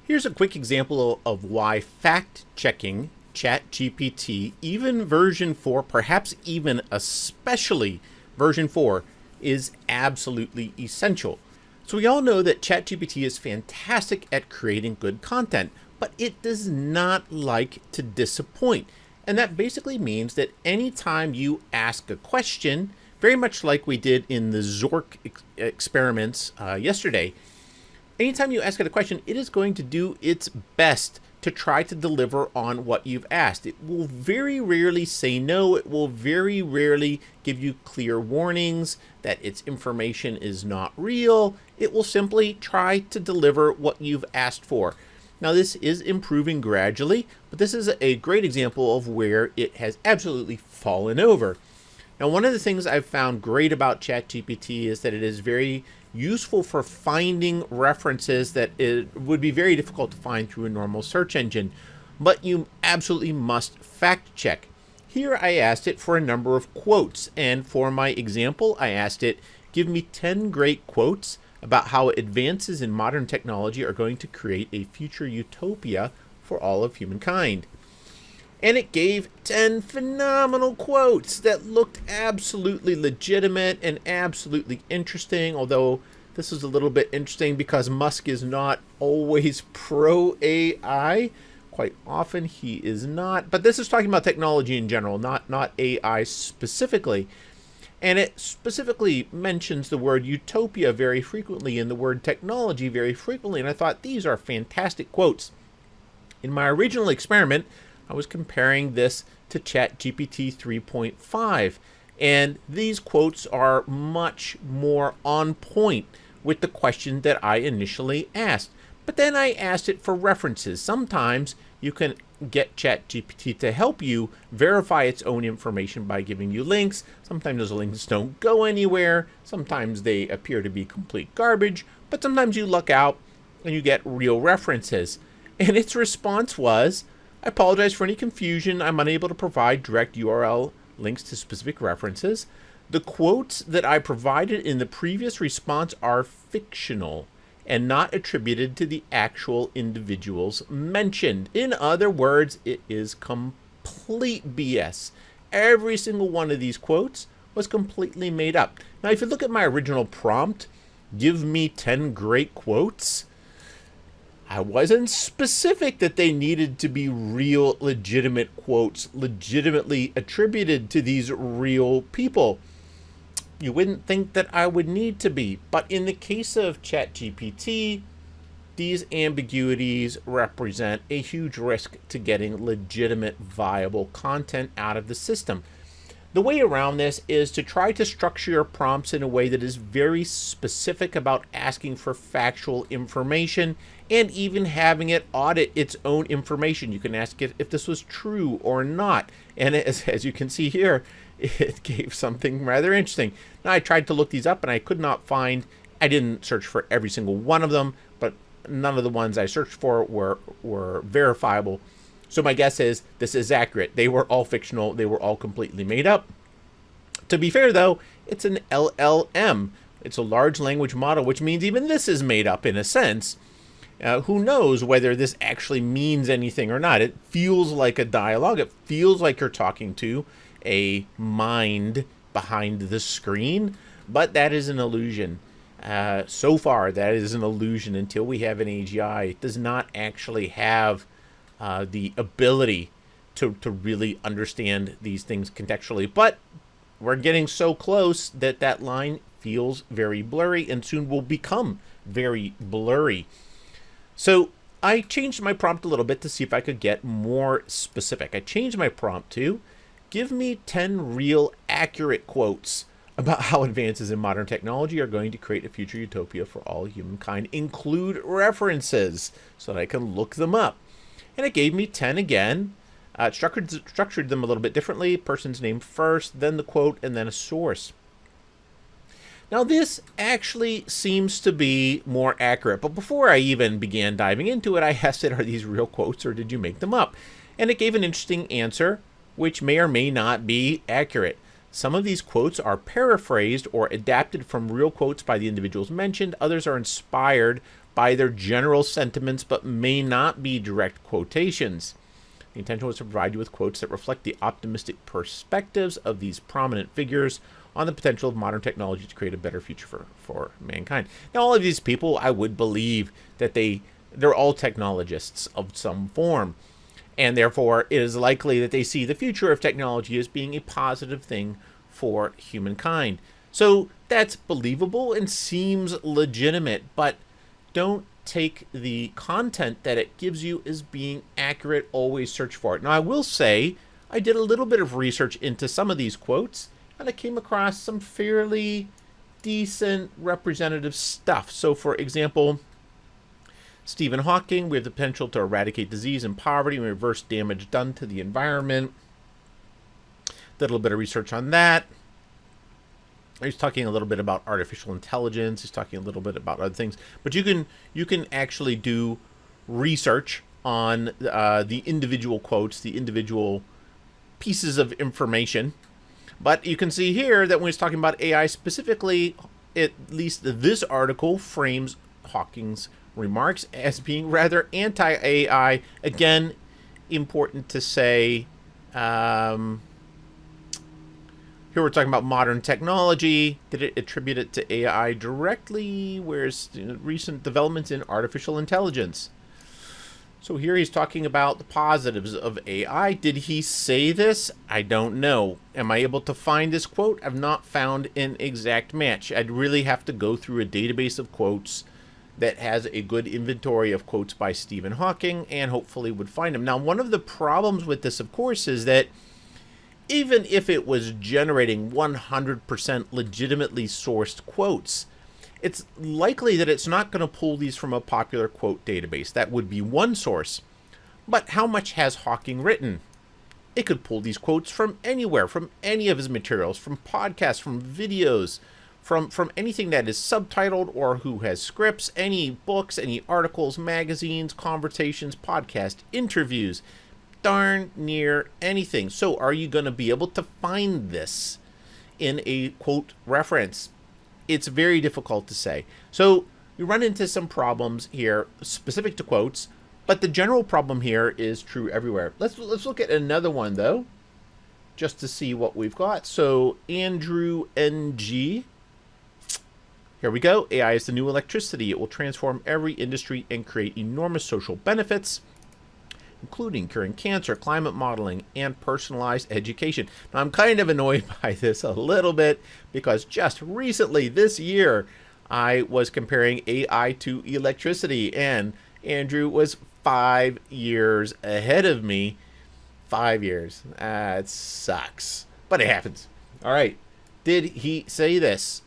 Here's a quick example of why fact-checking ChatGPT, even version 4, perhaps even especially version 4, is absolutely essential. So we all know that ChatGPT is fantastic at creating good content, but it does not like to disappoint. And that basically means that anytime you ask a question, very much like we did in the Zork experiments yesterday, anytime you ask it a question, it is going to do its best to try to deliver on what you've asked. It will very rarely say no. It will very rarely give you clear warnings that its information is not real. It will simply try to deliver what you've asked for. Now, this is improving gradually, but this is a great example of where it has absolutely fallen over. Now, one of the things I've found great about ChatGPT is that it is very useful for finding references that it would be very difficult to find through a normal search engine, but you absolutely must fact check. Here I asked it for a number of quotes, and for my example, I asked it, give me 10 great quotes about how advances in modern technology are going to create a future utopia for all of humankind. And it gave 10 phenomenal quotes that looked absolutely legitimate and absolutely interesting, although this is a little bit interesting because Musk is not always pro AI. Quite often he is not. But this is talking about technology in general, not AI specifically. And it specifically mentions the word utopia very frequently and the word technology very frequently. And I thought these are fantastic quotes. In my original experiment, I was comparing this to ChatGPT 3.5, and these quotes are much more on point with the question that I initially asked. But then I asked it for references. Sometimes you can get ChatGPT to help you verify its own information by giving you links. Sometimes those links don't go anywhere. Sometimes they appear to be complete garbage, but sometimes you luck out and you get real references. And its response was, I apologize for any confusion. I'm unable to provide direct URL links to specific references. The quotes that I provided in the previous response are fictional and not attributed to the actual individuals mentioned. In other words, it is complete BS. Every single one of these quotes was completely made up. Now, if you look at my original prompt, give me 10 great quotes, I wasn't specific that they needed to be real, legitimate quotes, legitimately attributed to these real people. You wouldn't think that I would need to be, but in the case of ChatGPT, these ambiguities represent a huge risk to getting legitimate, viable content out of the system. The way around this is to try to structure your prompts in a way that is very specific about asking for factual information and even having it audit its own information. You can ask it if this was true or not. And as you can see here, it gave something rather interesting. Now, I tried to look these up and I could not find, I didn't search for every single one of them, but none of the ones I searched for were verifiable. So my guess is this is accurate. They were all fictional. They were all completely made up. To be fair, though, it's an LLM. It's a large language model, which means even this is made up in a sense. Who knows whether this actually means anything or not? It feels like a dialogue. It feels like you're talking to a mind behind the screen, but that is an illusion. So far, that is an illusion until we have an AGI. It does not actually have the ability to really understand these things contextually. But we're getting so close that that line feels very blurry and soon will become very blurry. So I changed my prompt a little bit to see if I could get more specific. I changed my prompt to give me 10 real accurate quotes about how advances in modern technology are going to create a future utopia for all humankind. Include references so that I can look them up. And it gave me 10 again. Structured them a little bit differently. Person's name first, then the quote, and then a source. Now, this actually seems to be more accurate. But before I even began diving into it, I asked it, are these real quotes or did you make them up? And it gave an interesting answer, which may or may not be accurate. Some of these quotes are paraphrased or adapted from real quotes by the individuals mentioned. Others are inspired by their general sentiments but may not be direct quotations. The intention was to provide you with quotes that reflect the optimistic perspectives of these prominent figures on the potential of modern technology to create a better future for mankind. Now, all of these people, I would believe that they're all technologists of some form, and therefore it is likely that they see the future of technology as being a positive thing for humankind. So that's believable and seems legitimate, but don't take the content that it gives you as being accurate. Always search for it. Now, I will say I did a little bit of research into some of these quotes, and I came across some fairly decent representative stuff. So, for example, Stephen Hawking: we have the potential to eradicate disease and poverty and reverse damage done to the environment. Did a little bit of research on that. He's talking a little bit about artificial intelligence. He's talking a little bit about other things. But you can actually do research on the individual quotes, the individual pieces of information. But you can see here that when he's talking about AI specifically, at least this article frames Hawking's remarks as being rather anti-AI. Again, important to say, here we're talking about modern technology. Did it attribute it to AI directly? Where's recent developments in artificial intelligence? So here he's talking about the positives of AI. Did he say this? I don't know. Am I able to find this quote? I've not found an exact match. I'd really have to go through a database of quotes that has a good inventory of quotes by Stephen Hawking and hopefully would find them. Now, one of the problems with this, of course, is that even if it was generating 100% legitimately sourced quotes, it's likely that it's not going to pull these from a popular quote database. That would be one source. But how much has Hawking written? It could pull these quotes from anywhere, from any of his materials, from podcasts, from videos, from anything that is subtitled or who has scripts, any books, any articles, magazines, conversations, podcast interviews, darn near anything. So are you going to be able to find this in a quote reference? It's very difficult to say. So you run into some problems here specific to quotes, but the general problem here is true everywhere. Let's look at another one though, just to see what we've got. So Andrew NG, here we go. AI is the new electricity. It will transform every industry and create enormous social benefits, including curing cancer, climate modeling, and personalized education. Now, I'm kind of annoyed by this a little bit because just recently, this year, I was comparing AI to electricity, and Andrew was 5 years ahead of me. 5 years. It sucks. But it happens. All right. Did he say this?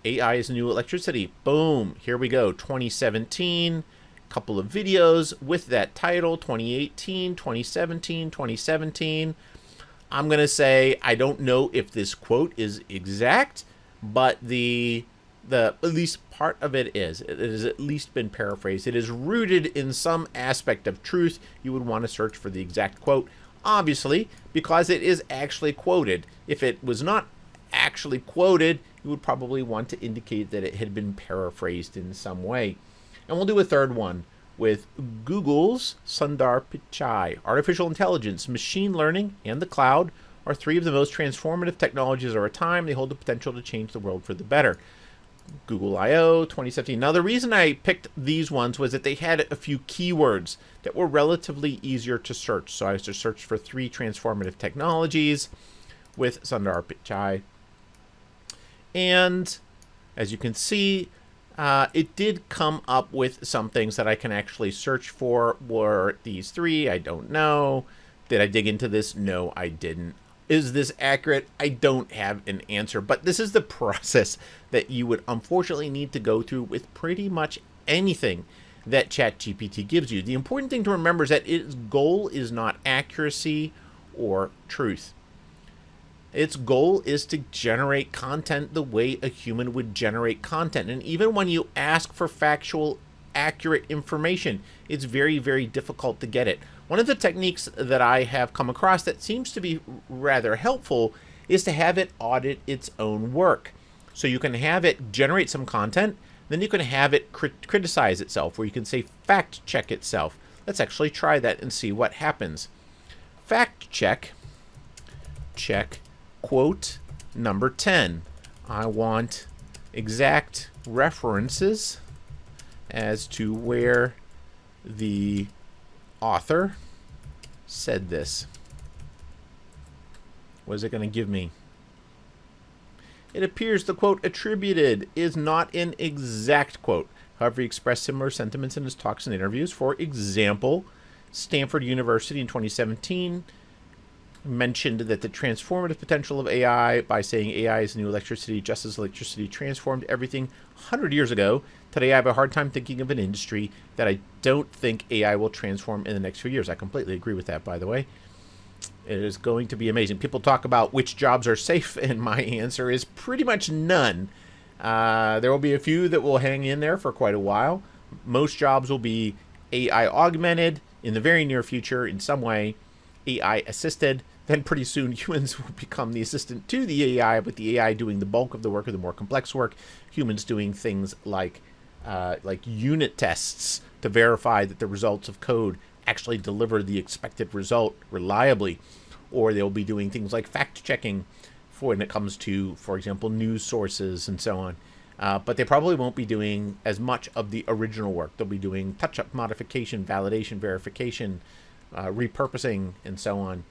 AI is the new electricity. Boom. Here we go. 2017. Couple of videos with that title, 2018, 2017, 2017. I'm going to say I don't know if this quote is exact, but the at least part of it is. It has at least been paraphrased. It is rooted in some aspect of truth. You would want to search for the exact quote, obviously, because it is actually quoted. If it was not actually quoted, you would probably want to indicate that it had been paraphrased in some way. And we'll do a third one with Google's Sundar Pichai. Artificial intelligence, machine learning, and the cloud are three of the most transformative technologies of our time. They hold the potential to change the world for the better. Google I/O 2017. Now, the reason I picked these ones was that they had a few keywords that were relatively easier to search. So I was to search for three transformative technologies with Sundar Pichai. And as you can see, it did come up with some things that I can actually search for. Were these three? I don't know. Did I dig into this? No, I didn't. Is this accurate? I don't have an answer, but this is the process that you would unfortunately need to go through with pretty much anything that ChatGPT gives you. The important thing to remember is that its goal is not accuracy or truth. Its goal is to generate content the way a human would generate content. And even when you ask for factual, accurate information, it's very, very difficult to get it. One of the techniques that I have come across that seems to be rather helpful is to have it audit its own work. So you can have it generate some content, Then you can have it criticize itself, where you can say fact check itself. Let's actually try that and see what happens. Fact check, check, quote number 10. I want exact references as to where the author said this. What is it going to give me? It appears the quote attributed is not an exact quote. However, he expressed similar sentiments in his talks and interviews. For example, Stanford University in 2017 mentioned that the transformative potential of AI by saying AI is the new electricity, just as electricity transformed everything 100 years ago. Today, I have a hard time thinking of an industry that I don't think AI will transform in the next few years. I completely agree with that, by the way. It is going to be amazing. People talk about which jobs are safe, and my answer is pretty much none. There will be a few that will hang in there for quite a while. Most jobs will be AI augmented in the very near future in some way, AI assisted. Then pretty soon humans will become the assistant to the AI, with the AI doing the bulk of the work, or the more complex work. Humans doing things like unit tests to verify that the results of code actually deliver the expected result reliably. Or they'll be doing things like fact-checking for when it comes to, for example, news sources and so on. But they probably won't be doing as much of the original work. They'll be doing touch-up, modification, validation, verification, repurposing, and so on.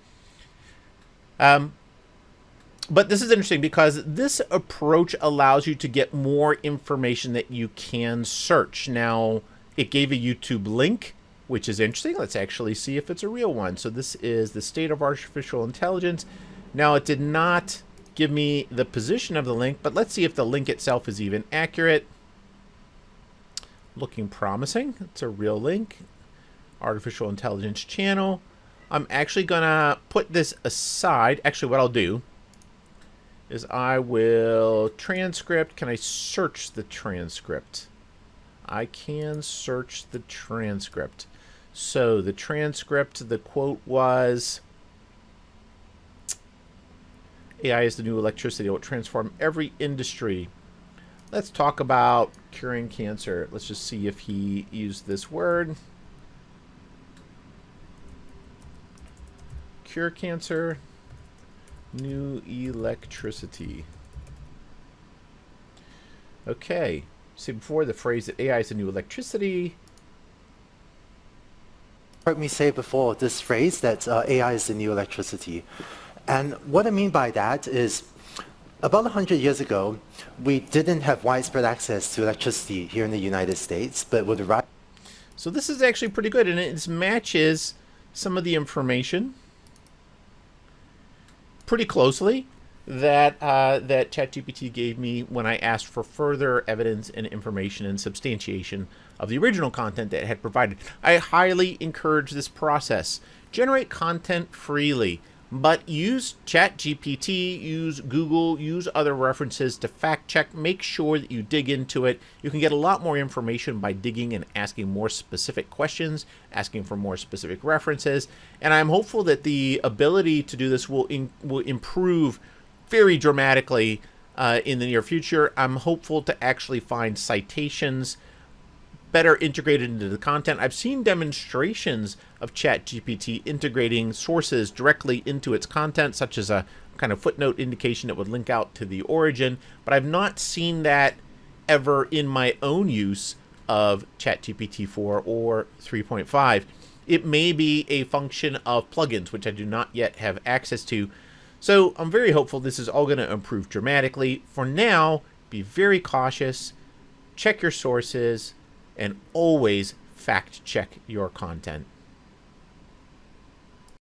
But this is interesting because this approach allows you to get more information that you can search. Now, it gave a YouTube link, which is interesting. Let's actually see if it's a real one. So this is the state of artificial intelligence. Now, it did not give me the position of the link, but let's see if the link itself is even accurate. Looking promising. It's a real link. Artificial intelligence channel. I'm actually going to put this aside. Actually, what I'll do is I will transcript. Can I search the transcript? I can search the transcript. So the transcript, the quote was, AI is the new electricity. It will transform every industry. Let's talk about curing cancer. Let's just see if he used this word. Cure cancer, new electricity. Okay. See, before the phrase that AI is the new electricity. Heard me say before this phrase that AI is the new electricity. And what I mean by that is about 100 years ago, we didn't have widespread access to electricity here in the United States, but with the rise. So this is actually pretty good, and it matches some of the information pretty closely that that ChatGPT gave me when I asked for further evidence and information and substantiation of the original content that it had provided. I highly encourage this process. Generate content freely, but use ChatGPT, use Google, use other references to fact check. Make sure that you dig into it. You can get a lot more information by digging and asking more specific questions, asking for more specific references. And I'm hopeful that the ability to do this will improve very dramatically in the near future. I'm hopeful to actually find citations better integrated into the content. I've seen demonstrations of ChatGPT integrating sources directly into its content, such as a kind of footnote indication that would link out to the origin, but I've not seen that ever in my own use of ChatGPT 4 or 3.5. It may be a function of plugins, which I do not yet have access to. So I'm very hopeful this is all going to improve dramatically. For now, be very cautious, check your sources, and always fact check your content.